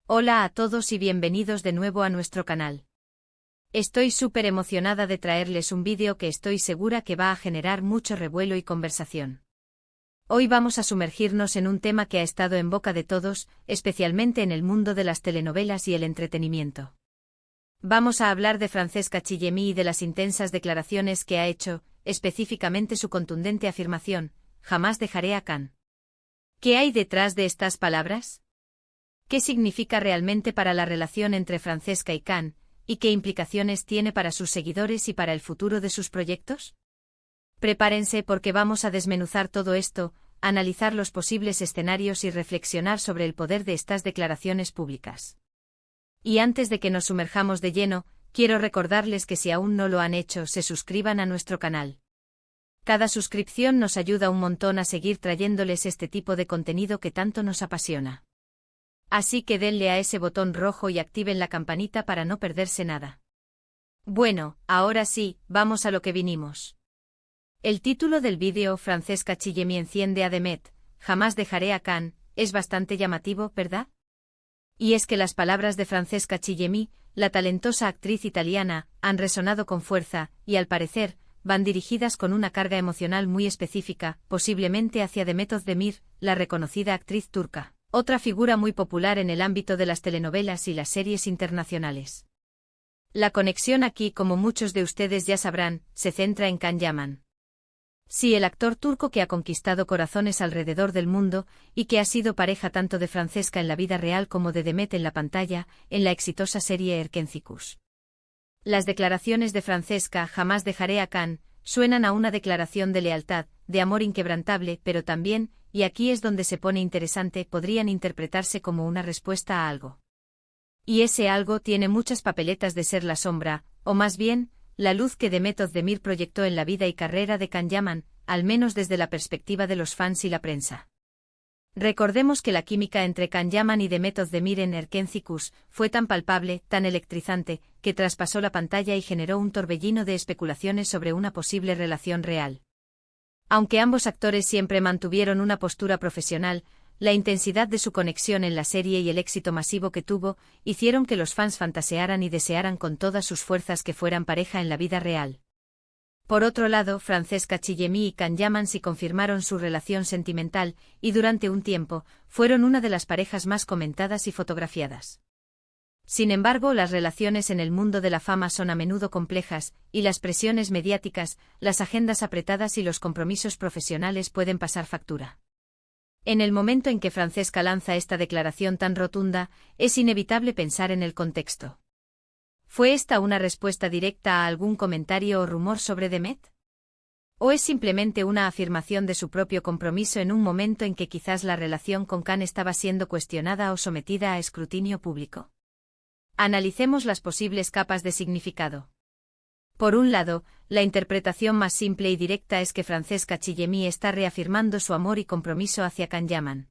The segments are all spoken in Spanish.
Hola a todos y bienvenidos de nuevo a nuestro canal. Estoy súper emocionada de traerles un vídeo que estoy segura que va a generar mucho revuelo y conversación. Hoy vamos a sumergirnos en un tema que ha estado en boca de todos, especialmente en el mundo de las telenovelas y el entretenimiento. Vamos a hablar de Francesca Chillemi y de las intensas declaraciones que ha hecho, específicamente su contundente afirmación: jamás dejaré a Can. ¿Qué hay detrás de estas palabras? ¿Qué significa realmente para la relación entre Francesca y Can, y qué implicaciones tiene para sus seguidores y para el futuro de sus proyectos? Prepárense porque vamos a desmenuzar todo esto, analizar los posibles escenarios y reflexionar sobre el poder de estas declaraciones públicas. Y antes de que nos sumerjamos de lleno, quiero recordarles que si aún no lo han hecho, se suscriban a nuestro canal. Cada suscripción nos ayuda un montón a seguir trayéndoles este tipo de contenido que tanto nos apasiona. Así que denle a ese botón rojo y activen la campanita para no perderse nada. Bueno, ahora sí, vamos a lo que vinimos. El título del vídeo, Francesca Chillemi enciende a Demet, jamás dejaré a Can, es bastante llamativo, ¿verdad? Y es que las palabras de Francesca Chillemi, la talentosa actriz italiana, han resonado con fuerza, y al parecer, van dirigidas con una carga emocional muy específica, posiblemente hacia Demet Özdemir, la reconocida actriz turca. Otra figura muy popular en el ámbito de las telenovelas y las series internacionales. La conexión aquí, como muchos de ustedes ya sabrán, se centra en Can Yaman. Sí, el actor turco que ha conquistado corazones alrededor del mundo, y que ha sido pareja tanto de Francesca en la vida real como de Demet en la pantalla, en la exitosa serie Erkencikus. Las declaraciones de Francesca, jamás dejaré a Can, suenan a una declaración de lealtad, de amor inquebrantable, pero también, y aquí es donde se pone interesante, podrían interpretarse como una respuesta a algo. Y ese algo tiene muchas papeletas de ser la sombra, o más bien, la luz que Demet Özdemir proyectó en la vida y carrera de Can Yaman, al menos desde la perspectiva de los fans y la prensa. Recordemos que la química entre Can Yaman y Demet Özdemir en Erkencikus fue tan palpable, tan electrizante, que traspasó la pantalla y generó un torbellino de especulaciones sobre una posible relación real. Aunque ambos actores siempre mantuvieron una postura profesional, la intensidad de su conexión en la serie y el éxito masivo que tuvo, hicieron que los fans fantasearan y desearan con todas sus fuerzas que fueran pareja en la vida real. Por otro lado, Francesca Chillemi y Can Yaman sí confirmaron su relación sentimental, y durante un tiempo, fueron una de las parejas más comentadas y fotografiadas. Sin embargo, las relaciones en el mundo de la fama son a menudo complejas, y las presiones mediáticas, las agendas apretadas y los compromisos profesionales pueden pasar factura. En el momento en que Francesca lanza esta declaración tan rotunda, es inevitable pensar en el contexto. ¿Fue esta una respuesta directa a algún comentario o rumor sobre Demet? ¿O es simplemente una afirmación de su propio compromiso en un momento en que quizás la relación con Can estaba siendo cuestionada o sometida a escrutinio público? Analicemos las posibles capas de significado. Por un lado, la interpretación más simple y directa es que Francesca Chillemi está reafirmando su amor y compromiso hacia Can Yaman.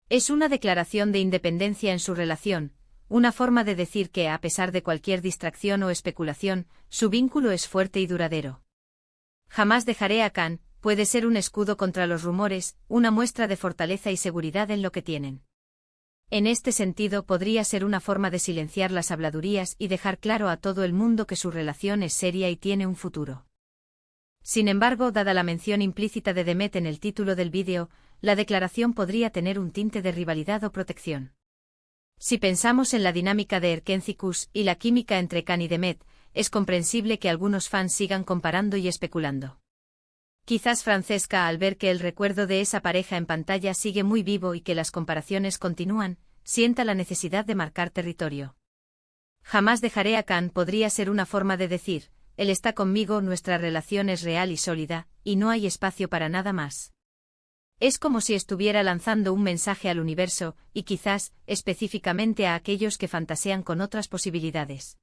Es una declaración de independencia en su relación, una forma de decir que, a pesar de cualquier distracción o especulación, su vínculo es fuerte y duradero. Jamás dejaré a Can puede ser un escudo contra los rumores, una muestra de fortaleza y seguridad en lo que tienen. En este sentido, podría ser una forma de silenciar las habladurías y dejar claro a todo el mundo que su relación es seria y tiene un futuro. Sin embargo, dada la mención implícita de Demet en el título del vídeo, la declaración podría tener un tinte de rivalidad o protección. Si pensamos en la dinámica de Erkencikus y la química entre Can y Demet, es comprensible que algunos fans sigan comparando y especulando. Quizás Francesca, al ver que el recuerdo de esa pareja en pantalla sigue muy vivo y que las comparaciones continúan, sienta la necesidad de marcar territorio. Jamás dejaré a Can podría ser una forma de decir, él está conmigo, nuestra relación es real y sólida, y no hay espacio para nada más. Es como si estuviera lanzando un mensaje al universo, y quizás, específicamente a aquellos que fantasean con otras posibilidades.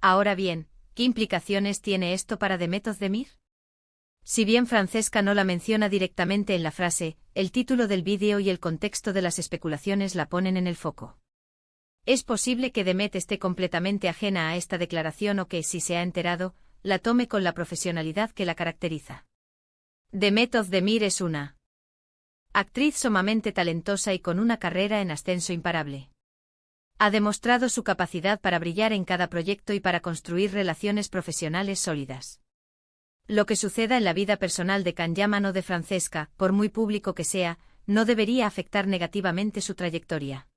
Ahora bien, ¿qué implicaciones tiene esto para Demet Özdemir? Si bien Francesca no la menciona directamente en la frase, el título del vídeo y el contexto de las especulaciones la ponen en el foco. Es posible que Demet esté completamente ajena a esta declaración o que, si se ha enterado, la tome con la profesionalidad que la caracteriza. Demet Özdemir es una actriz sumamente talentosa y con una carrera en ascenso imparable. Ha demostrado su capacidad para brillar en cada proyecto y para construir relaciones profesionales sólidas. Lo que suceda en la vida personal de Can Yaman o de Francesca, por muy público que sea, no debería afectar negativamente su trayectoria.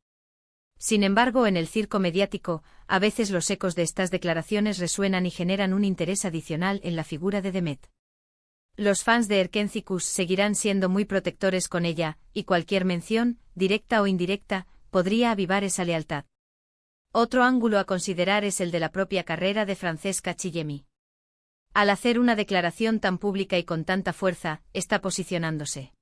Sin embargo, en el circo mediático, a veces los ecos de estas declaraciones resuenan y generan un interés adicional en la figura de Demet. Los fans de Erkenci Kuş seguirán siendo muy protectores con ella, y cualquier mención, directa o indirecta, podría avivar esa lealtad. Otro ángulo a considerar es el de la propia carrera de Francesca Chillemi. Al hacer una declaración tan pública y con tanta fuerza, está posicionándose.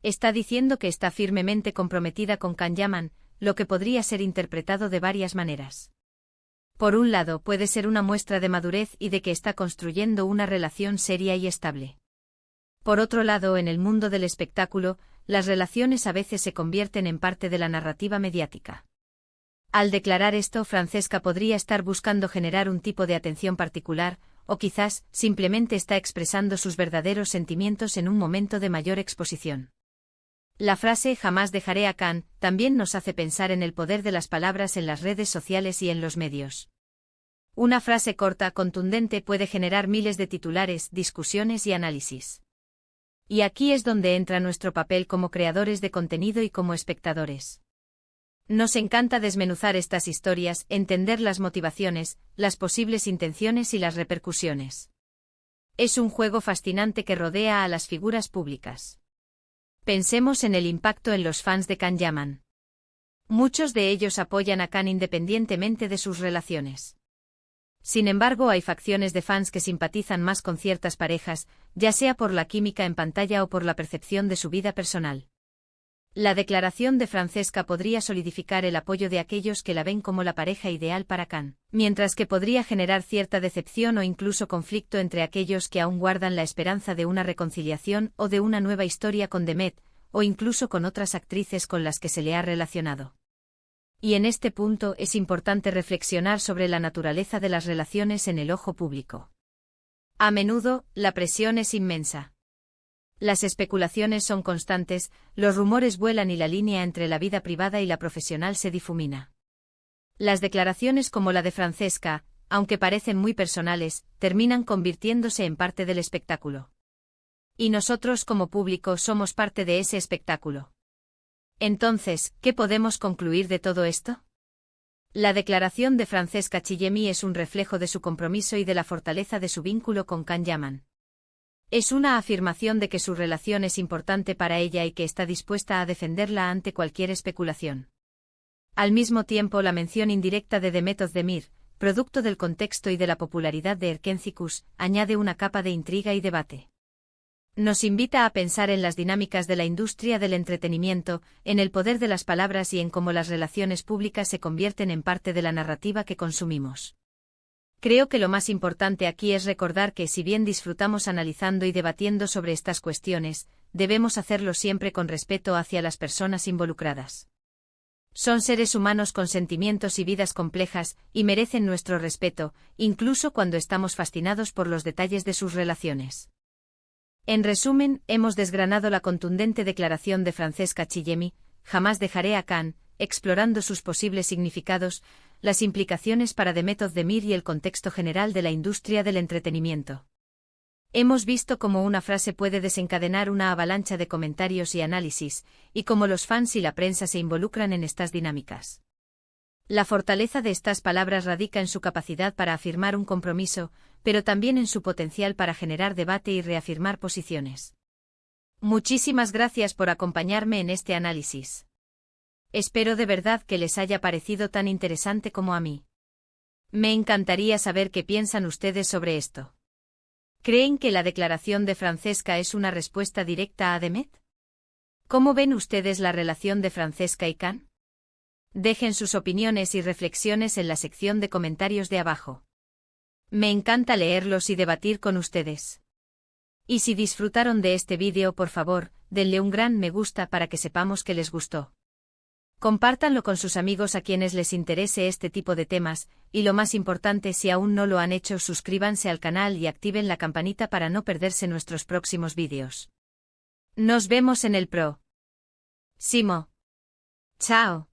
Está diciendo que está firmemente comprometida con Can Yaman, lo que podría ser interpretado de varias maneras. Por un lado, puede ser una muestra de madurez y de que está construyendo una relación seria y estable. Por otro lado, en el mundo del espectáculo, las relaciones a veces se convierten en parte de la narrativa mediática. Al declarar esto, Francesca podría estar buscando generar un tipo de atención particular, o quizás, simplemente está expresando sus verdaderos sentimientos en un momento de mayor exposición. La frase «jamás dejaré a Can» también nos hace pensar en el poder de las palabras en las redes sociales y en los medios. Una frase corta, contundente puede generar miles de titulares, discusiones y análisis. Y aquí es donde entra nuestro papel como creadores de contenido y como espectadores. Nos encanta desmenuzar estas historias, entender las motivaciones, las posibles intenciones y las repercusiones. Es un juego fascinante que rodea a las figuras públicas. Pensemos en el impacto en los fans de Can Yaman. Muchos de ellos apoyan a Can independientemente de sus relaciones. Sin embargo, hay facciones de fans que simpatizan más con ciertas parejas, ya sea por la química en pantalla o por la percepción de su vida personal. La declaración de Francesca podría solidificar el apoyo de aquellos que la ven como la pareja ideal para Can, mientras que podría generar cierta decepción o incluso conflicto entre aquellos que aún guardan la esperanza de una reconciliación o de una nueva historia con Demet, o incluso con otras actrices con las que se le ha relacionado. Y en este punto es importante reflexionar sobre la naturaleza de las relaciones en el ojo público. A menudo, la presión es inmensa. Las especulaciones son constantes, los rumores vuelan y la línea entre la vida privada y la profesional se difumina. Las declaraciones como la de Francesca, aunque parecen muy personales, terminan convirtiéndose en parte del espectáculo. Y nosotros como público somos parte de ese espectáculo. Entonces, ¿qué podemos concluir de todo esto? La declaración de Francesca Chillemi es un reflejo de su compromiso y de la fortaleza de su vínculo con Can Yaman. Es una afirmación de que su relación es importante para ella y que está dispuesta a defenderla ante cualquier especulación. Al mismo tiempo, la mención indirecta de Demet Özdemir, producto del contexto y de la popularidad de Erkenci Kuş, añade una capa de intriga y debate. Nos invita a pensar en las dinámicas de la industria del entretenimiento, en el poder de las palabras y en cómo las relaciones públicas se convierten en parte de la narrativa que consumimos. Creo que lo más importante aquí es recordar que si bien disfrutamos analizando y debatiendo sobre estas cuestiones, debemos hacerlo siempre con respeto hacia las personas involucradas. Son seres humanos con sentimientos y vidas complejas, y merecen nuestro respeto, incluso cuando estamos fascinados por los detalles de sus relaciones. En resumen, hemos desgranado la contundente declaración de Francesca Chillemi, «jamás dejaré a Can», explorando sus posibles significados, las implicaciones para Demet Özdemir y el contexto general de la industria del entretenimiento. Hemos visto cómo una frase puede desencadenar una avalancha de comentarios y análisis, y cómo los fans y la prensa se involucran en estas dinámicas. La fortaleza de estas palabras radica en su capacidad para afirmar un compromiso, pero también en su potencial para generar debate y reafirmar posiciones. Muchísimas gracias por acompañarme en este análisis. Espero de verdad que les haya parecido tan interesante como a mí. Me encantaría saber qué piensan ustedes sobre esto. ¿Creen que la declaración de Francesca es una respuesta directa a Demet? ¿Cómo ven ustedes la relación de Francesca y Can? Dejen sus opiniones y reflexiones en la sección de comentarios de abajo. Me encanta leerlos y debatir con ustedes. Y si disfrutaron de este vídeo, por favor, denle un gran me gusta para que sepamos que les gustó. Compártanlo con sus amigos a quienes les interese este tipo de temas, y lo más importante, si aún no lo han hecho, suscríbanse al canal y activen la campanita para no perderse nuestros próximos vídeos. Nos vemos en el próximo. Chao.